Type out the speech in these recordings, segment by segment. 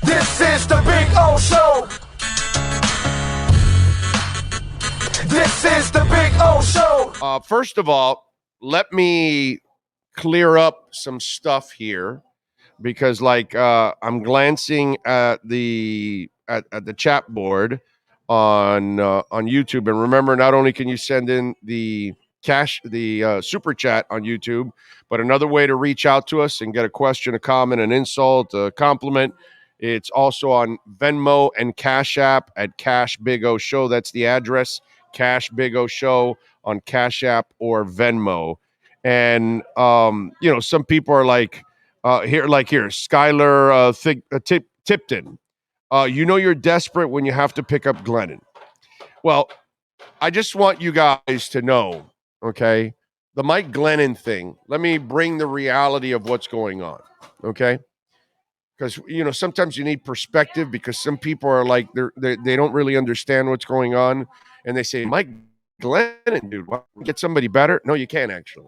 This is the Big O Show. This is the Big O Show. First of all, let me clear up some stuff here because, I'm glancing at the chat board on YouTube, and remember, not only can you send in the super chat on YouTube, but another way to reach out to us and get a question, a comment, an insult, a compliment. It's also on Venmo and Cash App at Cash Big O Show. That's the address, Cash Big O Show on Cash App or Venmo. And some people are like, here, Skylar Tipton. You're desperate when you have to pick up Glennon. Well, I just want you guys to know, okay, the Mike Glennon thing. Let me bring the reality of what's going on, okay? Because sometimes you need perspective because some people are like they don't really understand what's going on, and they say, Mike Glennon, dude, why don't you get somebody better? No, you can't actually.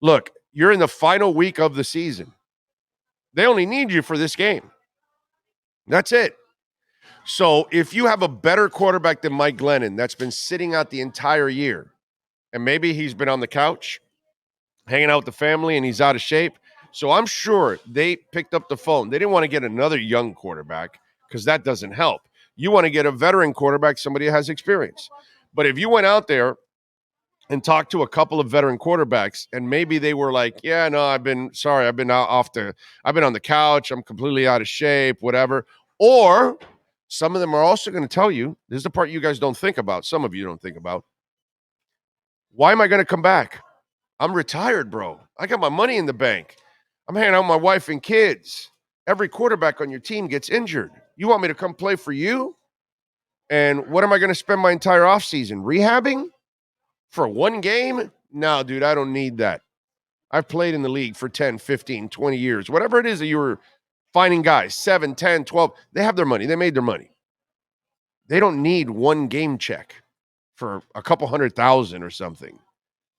Look, you're in the final week of the season. They only need you for this game. That's it. So if you have a better quarterback than Mike Glennon that's been sitting out the entire year, and maybe he's been on the couch hanging out with the family and he's out of shape, so I'm sure they picked up the phone. They didn't want to get another young quarterback because that doesn't help. You want to get a veteran quarterback, somebody that has experience. But if you went out there and talked to a couple of veteran quarterbacks, and maybe they were like, yeah, no, I've been on the couch, I'm completely out of shape, whatever. Or some of them are also going to tell you, this is the part you guys don't think about, some of you don't think about, why am I going to come back? I'm retired, bro. I got my money in the bank. I'm hanging out with my wife and kids. Every quarterback on your team gets injured. You want me to come play for you? And what am I going to spend my entire offseason? Rehabbing? For one game? No, dude, I don't need that. I've played in the league for 10, 15, 20 years. Whatever it is that you were finding guys, 7, 10, 12, they have their money. They made their money. They don't need one game check for a couple $100,000 or something.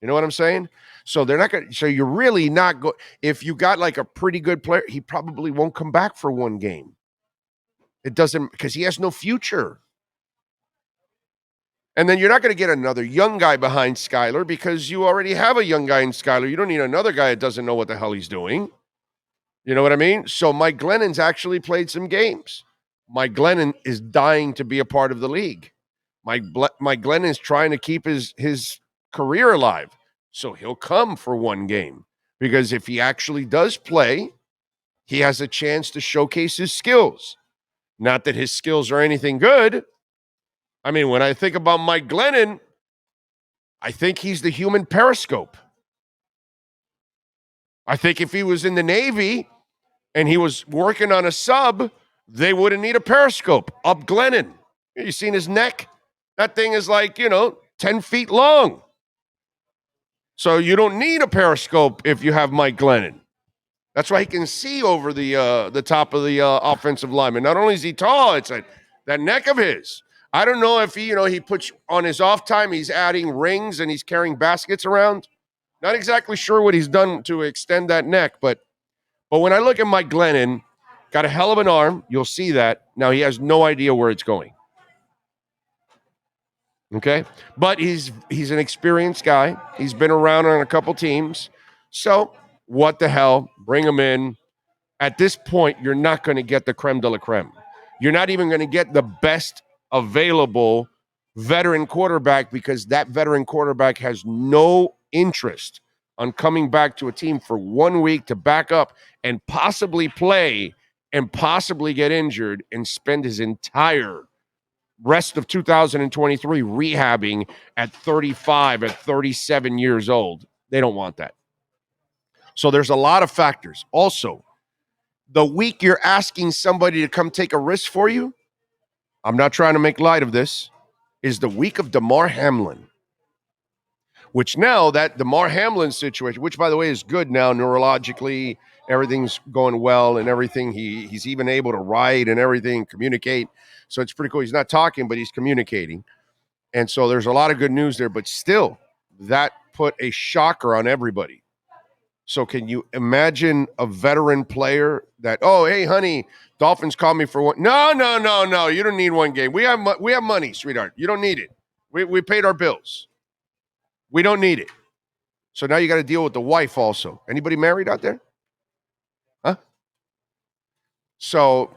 You know what I'm saying? So they're not going to, so you're really not going, if you got like a pretty good player, he probably won't come back for one game. It doesn't, because he has no future. And then you're not going to get another young guy behind Skylar because you already have a young guy in Skylar. You don't need another guy that doesn't know what the hell he's doing. You know what I mean? So Mike Glennon's actually played some games. Mike Glennon is dying to be a part of the league. Mike Glennon is trying to keep his career alive. So he'll come for one game because if he actually does play, he has a chance to showcase his skills. Not that his skills are anything good. I mean, when I think about Mike Glennon, I think he's the human periscope. I think if he was in the Navy and he was working on a sub, they wouldn't need a periscope. Up Glennon. You seen his neck? That thing is 10 feet long. So you don't need a periscope if you have Mike Glennon. That's why he can see over the top of the offensive lineman. Not only is he tall, it's like that neck of his. I don't know if he puts on his off time, he's adding rings and he's carrying baskets around. Not exactly sure what he's done to extend that neck, but when I look at Mike Glennon, got a hell of an arm. You'll see that. Now he has no idea where it's going. Okay? But he's an experienced guy. He's been around on a couple teams. So what the hell? Bring him in. At this point, you're not going to get the creme de la creme. You're not even going to get the best available veteran quarterback because that veteran quarterback has no interest on coming back to a team for 1 week to back up and possibly play and possibly get injured and spend his entire rest of 2023 rehabbing at 35, at 37 years old. They don't want that. So there's a lot of factors. Also, the week you're asking somebody to come take a risk for you, I'm not trying to make light of this, is the week of Damar Hamlin. Which now that Damar Hamlin situation, which by the way is good now neurologically, everything's going well and everything. He's even able to write and everything, communicate. So it's pretty cool. He's not talking, but he's communicating. And so there's a lot of good news there, but still, that put a shocker on everybody. So can you imagine a veteran player that, oh, hey, honey, Dolphins called me for one. No. You don't need one game. We have money, sweetheart. You don't need it. We paid our bills. We don't need it. So now you got to deal with the wife also. Anybody married out there? Huh? So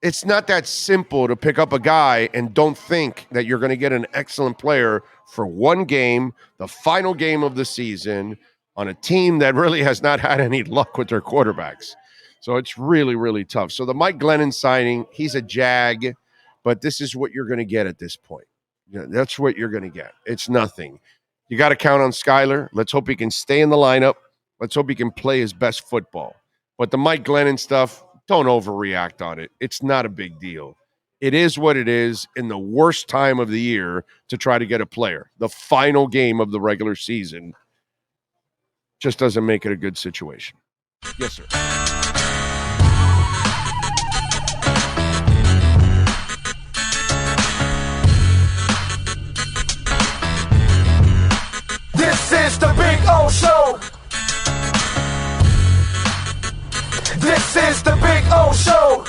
it's not that simple to pick up a guy and don't think that you're going to get an excellent player for one game, the final game of the season, on a team that really has not had any luck with their quarterbacks. So it's really, really tough. So the Mike Glennon signing, he's a jag, but this is what you're going to get at this point. Yeah, that's what you're going to get. It's nothing. You got to count on Skyler. Let's hope he can stay in the lineup. Let's hope he can play his best football. But the Mike Glennon stuff, don't overreact on it. It's not a big deal. It is what it is in the worst time of the year to try to get a player. The final game of the regular season just doesn't make it a good situation. Yes, sir. This is the Big O Show. This is the Big O Show.